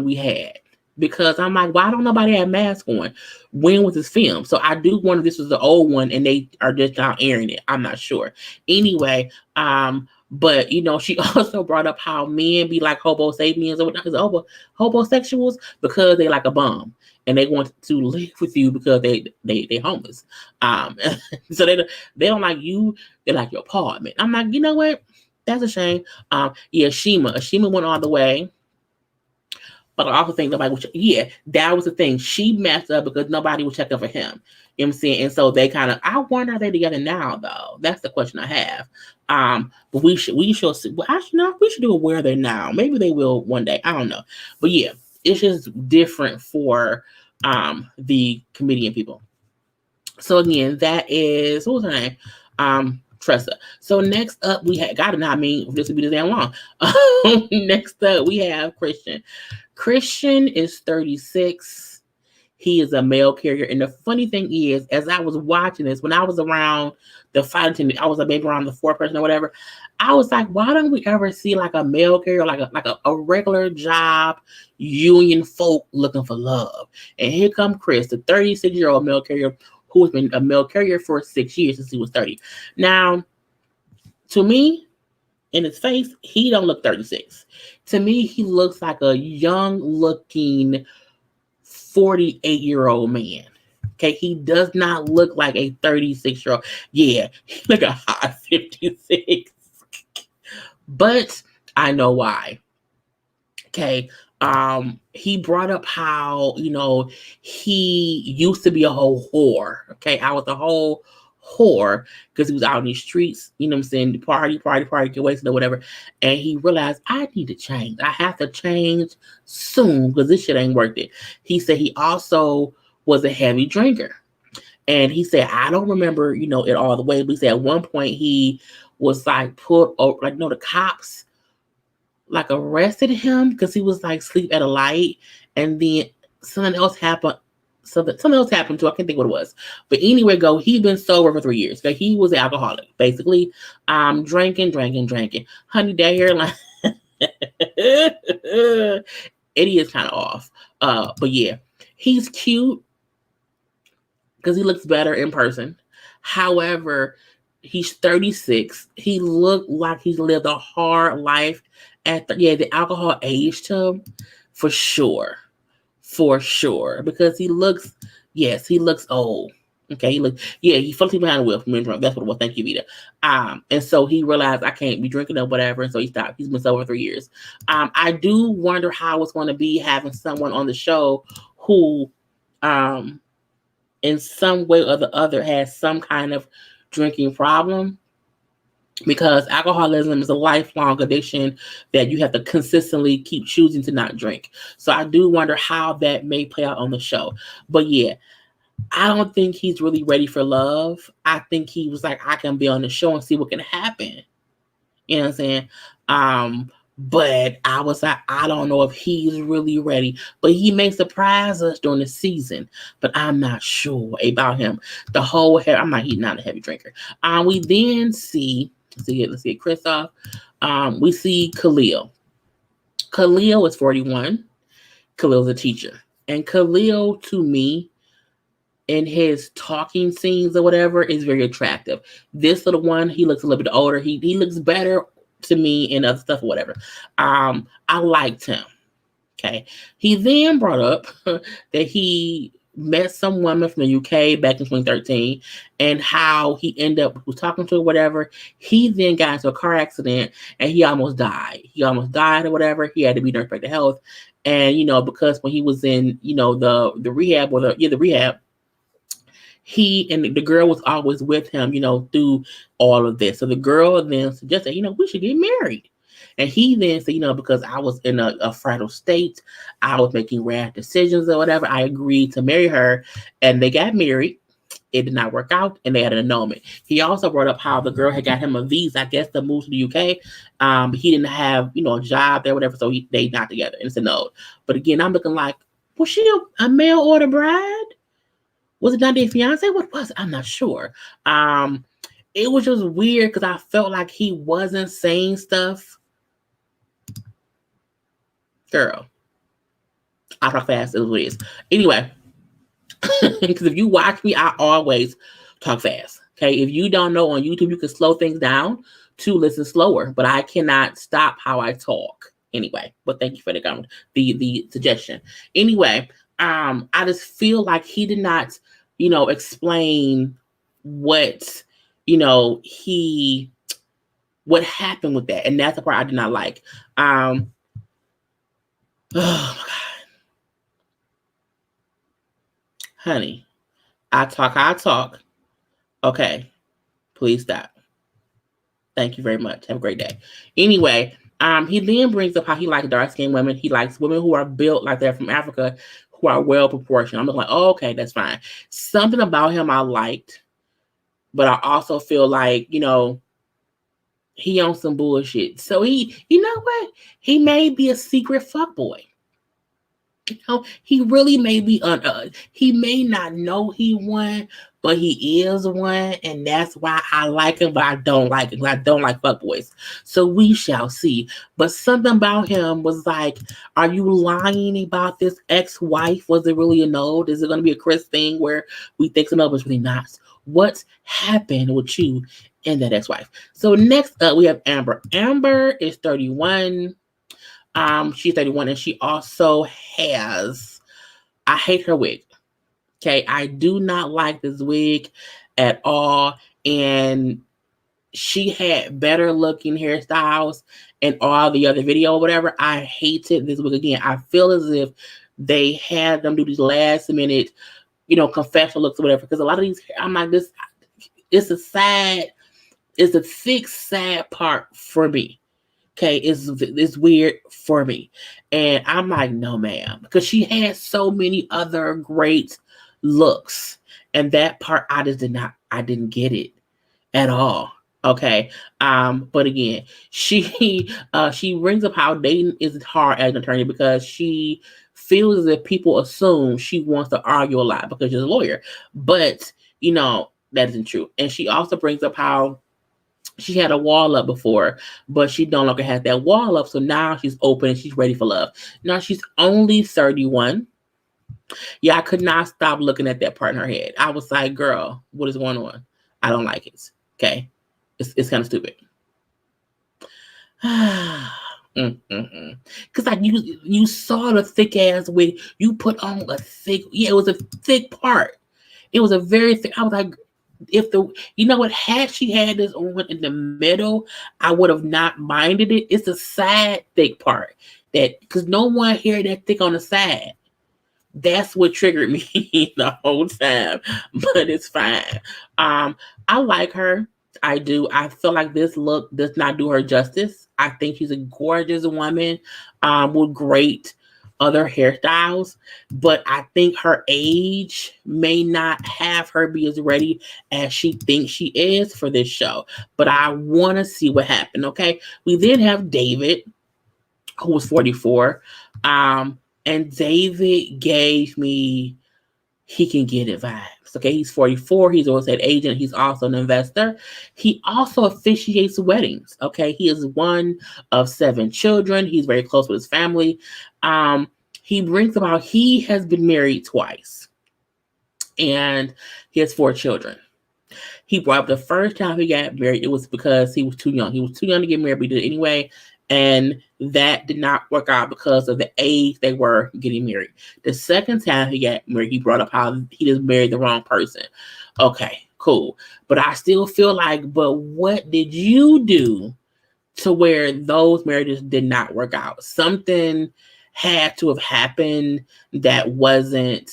we had, because I'm like, why don't nobody have masks on? When was this film? So I do wonder if this was the old one and they are just now airing it. I'm not sure. Anyway, but she also brought up how men be like homo sapiens or homosexuals because they like a bum and they want to live with you because they homeless. So they don't like you. They like your apartment. I'm like, you know what? That's a shame. Shima went all the way. But I also think nobody would that was the thing. She messed up because nobody was checking for him. You know what I'm saying? And so they I wonder, are they together now though? That's the question I have. But we should see. Well, actually, we should do a where they're now. Maybe they will one day. I don't know. But yeah, it's just different for the comedian people. So again, that is, what was her name? Tressa. So next up we have this would be the damn long. Next up we have Christian. Christian is 36. he is a mail carrier. And the funny thing is, as I was watching this, when I was around the fight attendant, I was maybe around the fourth person or whatever. I was like, why don't we ever see like a mail carrier, like a regular job, union folk looking for love? And here come Chris, the 36-year-old mail carrier who has been a mail carrier for 6 years since he was 30. Now, to me, in his face, he don't look 36. To me, he looks like a young looking 48-year-old man. Okay, he does not look like a 36-year-old. Yeah, he like a hot 56. But I know why. Okay. He brought up how, he used to be a whole whore. Okay, I was a whole whore because he was out in the streets, you know what I'm saying, party, get wasted or whatever. And he realized I need to change. I have to change soon because this shit ain't worth it. He said he also was a heavy drinker. And he said, I don't remember, it all the way, but he said at one point he was like put over, like, the cops like arrested him because he was like sleep at a light, and then something else happened. Something else happened to, I can't think what it was. But anyway, he'd been sober for 3 years. So he was an alcoholic, basically. Drinking. Honey, that hairline. It is kind of off. But yeah, he's cute because he looks better in person. However, he's 36. He looked like he's lived a hard life. The alcohol aged him for sure, because he looks old. Okay, he fell asleep behind the wheel from being drunk. That's what it was. Thank you, Avita. And so he realized I can't be drinking or whatever, and so he stopped. He's been sober for 3 years. I do wonder how it's going to be having someone on the show who, in some way or the other, has some kind of drinking problem. Because alcoholism is a lifelong addiction that you have to consistently keep choosing to not drink. So I do wonder how that may play out on the show. But yeah, I don't think he's really ready for love. I think he was like, I can be on the show and see what can happen. You know what I'm saying? But I was like, I don't know if he's really ready. But he may surprise us during the season. But I'm not sure about him. He's not a heavy drinker. We then see, let's get Chris off. We see Khalil. Khalil is 41. Khalil's a teacher. And Khalil, to me, in his talking scenes or whatever, is very attractive. This little one, he looks a little bit older. He looks better to me in other stuff or whatever. I liked him. Okay. He then brought up that he met some woman from the UK back in 2013 and how he ended up talking to her, whatever. He then got into a car accident and he almost died. Or whatever. He had to be nursed back to health. And, because when he was in, the rehab or the rehab, he and the girl was always with him, through all of this. So the girl then suggested, we should get married. And he then said, because I was in a fertile state, I was making rash decisions or whatever, I agreed to marry her. And they got married. It did not work out, and they had an annulment. He also brought up how the girl had got him a visa, I guess, to move to the UK. He didn't have, a job there, whatever, so they not together. And it's a no. But again, I'm looking like, was she a mail order bride? Was it not their fiance? What was it? I'm not sure. It was just weird because I felt like he wasn't saying stuff. Girl, I talk fast as it is. Anyway, because if you watch me, I always talk fast. Okay, if you don't know, on YouTube you can slow things down to listen slower, but I cannot stop how I talk. Anyway, but thank you for the suggestion. Anyway, I just feel like he did not, explain what, what happened with that. And that's the part I did not like. Oh my God. Honey, I talk. Okay. Please stop. Thank you very much. Have a great day. Anyway, he then brings up how he likes dark-skinned women. He likes women who are built like they're from Africa, who are well-proportioned. I'm like, oh, okay, that's fine. Something about him I liked, but I also feel like, he on some bullshit. So he, you know what? He may be a secret fuckboy. He really may be he may not know he won, but he is one, and that's why I like him, but I don't like him. I don't like fuckboys. So we shall see. But something about him was like, are you lying about this ex-wife? Was it really a no? Is it gonna be a Chris thing where we think so, no, but it's really not? What's happened with you and that ex-wife? So next up we have Amber. Amber is 31. She's 31, and she also has, I hate her wig. Okay, I do not like this wig at all. And she had better looking hairstyles in all the other video or whatever. I hated this wig again. I feel as if they had them do these last minute, confessional looks or whatever. Because a lot of these, I'm like, this, it's a sad, it's a thick, sad part for me. Okay, it's weird for me. And I'm like, no, ma'am. Because she had so many other great looks. And that part I didn't get it at all. Okay. But again, she brings up how dating is hard as an attorney because she feels as if people assume she wants to argue a lot because she's a lawyer. But that isn't true. And she also brings up how she had a wall up before, but she no longer has that wall up. So now she's open and she's ready for love. Now she's only 31. Yeah, I could not stop looking at that part in her head. I was like, girl, what is going on? I don't like it. Okay. It's kind of stupid. Because like you saw the thick ass wig. You put on a thick, it was a thick part. It was a very thick. I was like, had she had this on in the middle, I would have not minded it. It's a side thick part because no one hair that thick on the side. That's what triggered me the whole time, but it's fine. I like her. I do. I feel like this look does not do her justice. I think she's a gorgeous woman with great other hairstyles, but I think her age may not have her be as ready as she thinks she is for this show. But I want to see what happened. Okay. We then have David, who was 44. And David gave me he can get it vibes. Okay, he's 44. He's a real estate agent. He's also an investor. He also officiates weddings. Okay, he is one of 7 children. He's very close with his family. He brings about he has been married twice, and he has 4 children. He brought up the first time he got married, it was because he was too young. He was too young to get married, but he did it anyway. And that did not work out because of the age they were getting married. The second time he got married, he brought up how he just married the wrong person. Okay, cool. But I still feel like, but what did you do to where those marriages did not work out? Something had to have happened that wasn't,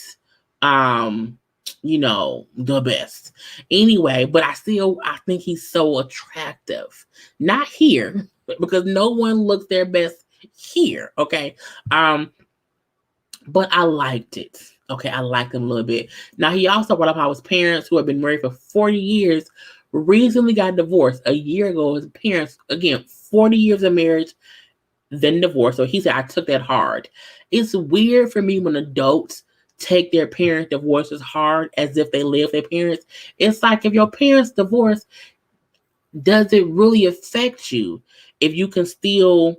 the best. Anyway, but I think he's so attractive. Not here, because no one looks their best here. Okay. But I liked it. Okay. I liked him a little bit. Now, he also brought up how his parents, who have been married for 40 years, recently got divorced a year ago. His parents, again, 40 years of marriage, then divorce. So he said, I took that hard. It's weird for me when adults take their parent divorces hard as if they live their parents. It's like if your parents divorce, does it really affect you if you can still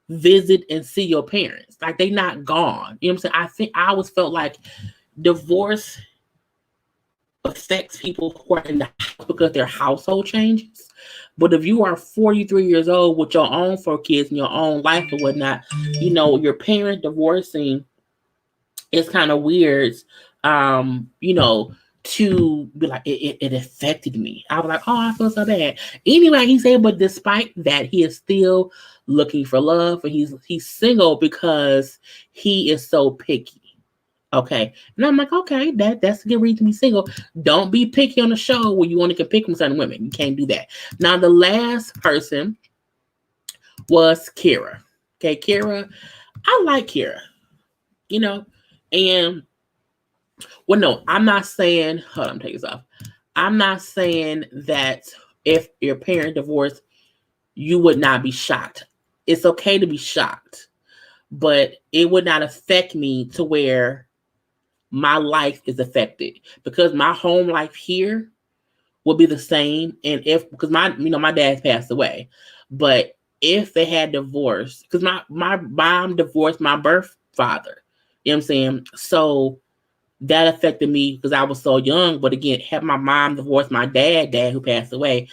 visit and see your parents? Like they not gone. You know what I'm saying? I always felt like divorce affects people who are in the house because their household changes. But if you are 43 years old with your own 4 kids and your own life and whatnot, your parent divorcing, it's kind of weird, to be like, it affected me. I was like, oh, I feel so bad. Anyway, he said, but despite that, he is still looking for love, and he's single because he is so picky. Okay. And I'm like, okay, that's a good reason to be single. Don't be picky on the show where you only can pick from certain women. You can't do that. Now, the last person was Cara. Okay, Cara. I like Cara. And well, no, I'm not saying, hold on, take this off. I'm not saying that if your parent divorced, you would not be shocked. It's okay to be shocked. but it would not affect me to where my life is affected, because my home life here will be the same. And if, because my dad's passed away, but if they had divorced, because my mom divorced my birth father, you know what I'm saying? So that affected me because I was so young. But again, had my mom divorced my dad who passed away,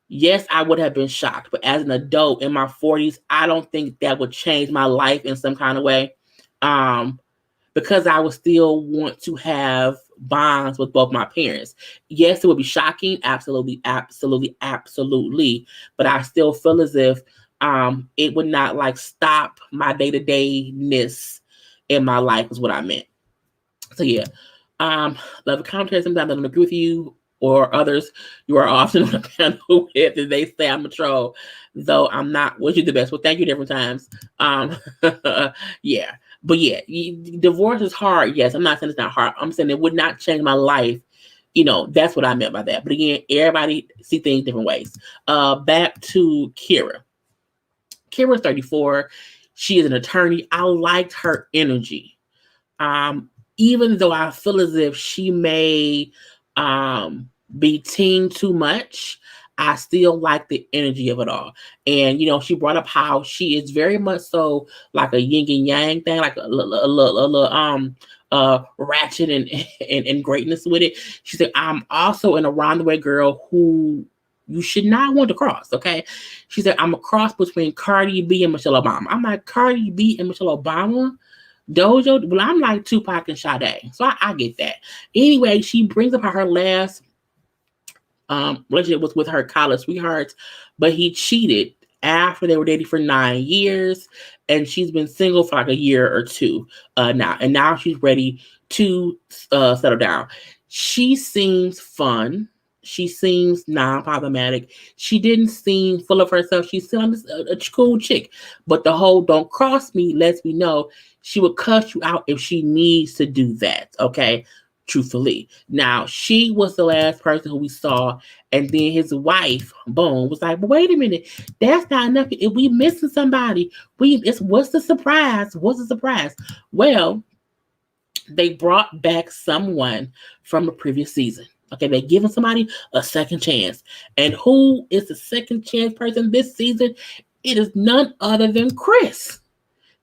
yes, I would have been shocked. But as an adult in my 40s, I don't think that would change my life in some kind of way. Because I would still want to have bonds with both my parents. Yes, it would be shocking. Absolutely, absolutely, absolutely. But I still feel as if it would not like stop my day-to-day-ness in my life is what I meant. So yeah. Love a commentary. Sometimes I don't agree with you or others you are often on the panel with, and they say I'm a troll, though I'm not. Wish you the best. Well, thank you different times. Yeah. But yeah, divorce is hard. Yes, I'm not saying it's not hard. I'm saying it would not change my life. That's what I meant by that. But again, everybody see things different ways. Back to Kira. Kira's 34. She is an attorney. I liked her energy. Even though I feel as if she may be teen too much, I still like the energy of it all. And she brought up how she is very much so like a yin and yang thing, like a little ratchet and greatness with it. She said, I'm also an around the way girl who you should not want to cross, okay? She said, I'm a cross between Cardi B and Michelle Obama. I'm like, Cardi B and Michelle Obama? Dojo, well, I'm like Tupac and Sade, so I get that. Anyway, she brings up how her last relationship was with her college sweetheart, but he cheated after they were dating for 9 years, and she's been single for like a year or two now, and now she's ready to settle down. She seems fun. She seems non-problematic. She didn't seem full of herself. She seemed a cool chick. But the whole "don't cross me" lets me know she would cuss you out if she needs to do that. Okay, truthfully. Now, she was the last person who we saw, and then his wife, boom, was like, but wait a minute, that's not enough. If we missing somebody, what's the surprise? What's the surprise? Well, they brought back someone from a previous season. Okay, they're giving somebody a second chance. And who is the second chance person this season? It is none other than Chris.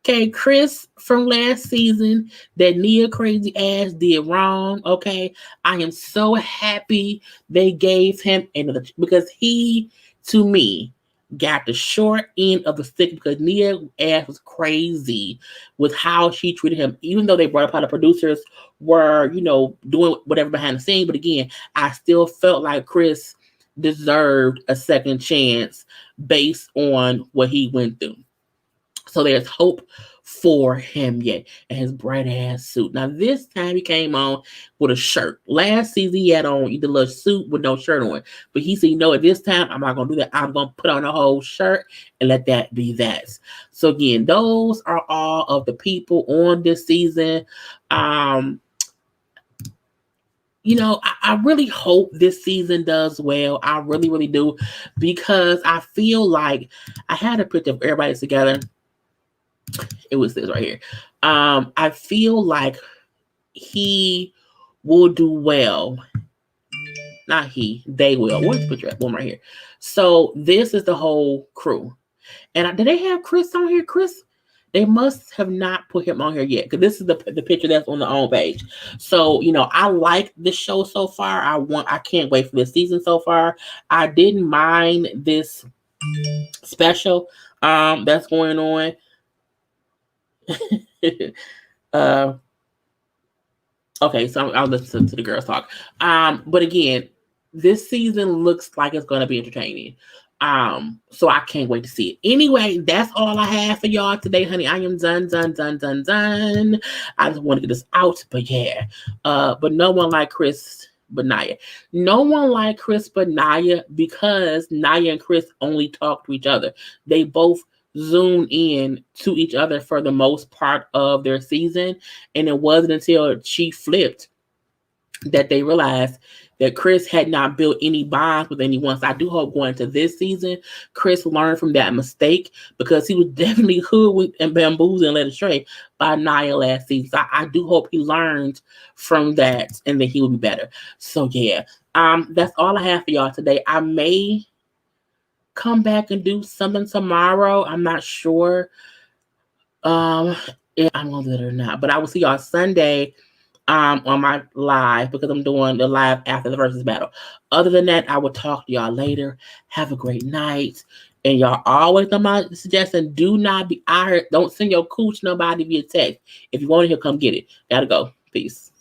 Okay, Chris from last season that Nia crazy ass did wrong. Okay, I am so happy they gave him another, because he, to me, got the short end of the stick, because Nia ass was crazy with how she treated him, even though they brought up how the producers were, doing whatever behind the scene. But again, I still felt like Chris deserved a second chance based on what he went through. So there's hope for him yet, and his bright ass suit. Now this time he came on with a shirt. Last season he had on either a little suit with no shirt on. But he said, at this time I'm not gonna do that. I'm gonna put on a whole shirt and let that be that. So again, those are all of the people on this season. I really hope this season does well. I really, really do, because I feel like I had a picture of everybody together. It was this right here. I feel like he will do well. Not he, they will. Where's the picture at? One right here. So this is the whole crew. And did they have Chris on here? Chris? They must have not put him on here yet, because this is the picture that's on the home page. So, I like the show so far. I can't wait for this season so far. I didn't mind this special that's going on. Okay, so I'll listen to the girls talk. But again, this season looks like it's going to be entertaining. So I can't wait to see it. Anyway, that's all I have for y'all today, honey. I am done. I just want to get this out, but yeah. But no one like Chris but Nia. No one like Chris but Nia, because Nia and Chris only talk to each other. They both zoom in to each other for the most part of their season, and it wasn't until she flipped that they realized that Chris had not built any bonds with anyone. So I do hope going into this season, Chris learned from that mistake, because he was definitely hoodwinked and bamboozled and led astray by Nia last season. So I do hope he learned from that and that he will be better. So yeah, that's all I have for y'all today. I may come back and do something tomorrow. I'm not sure if I'm gonna do it or not, but I will see y'all Sunday on my live, because I'm doing the live after the versus battle. Other than that, I will talk to y'all later. Have a great night. And y'all always know my suggestion: do not be out here. Don't send your cooch nobody via text. If you want it, he'll come get it. Gotta go. Peace.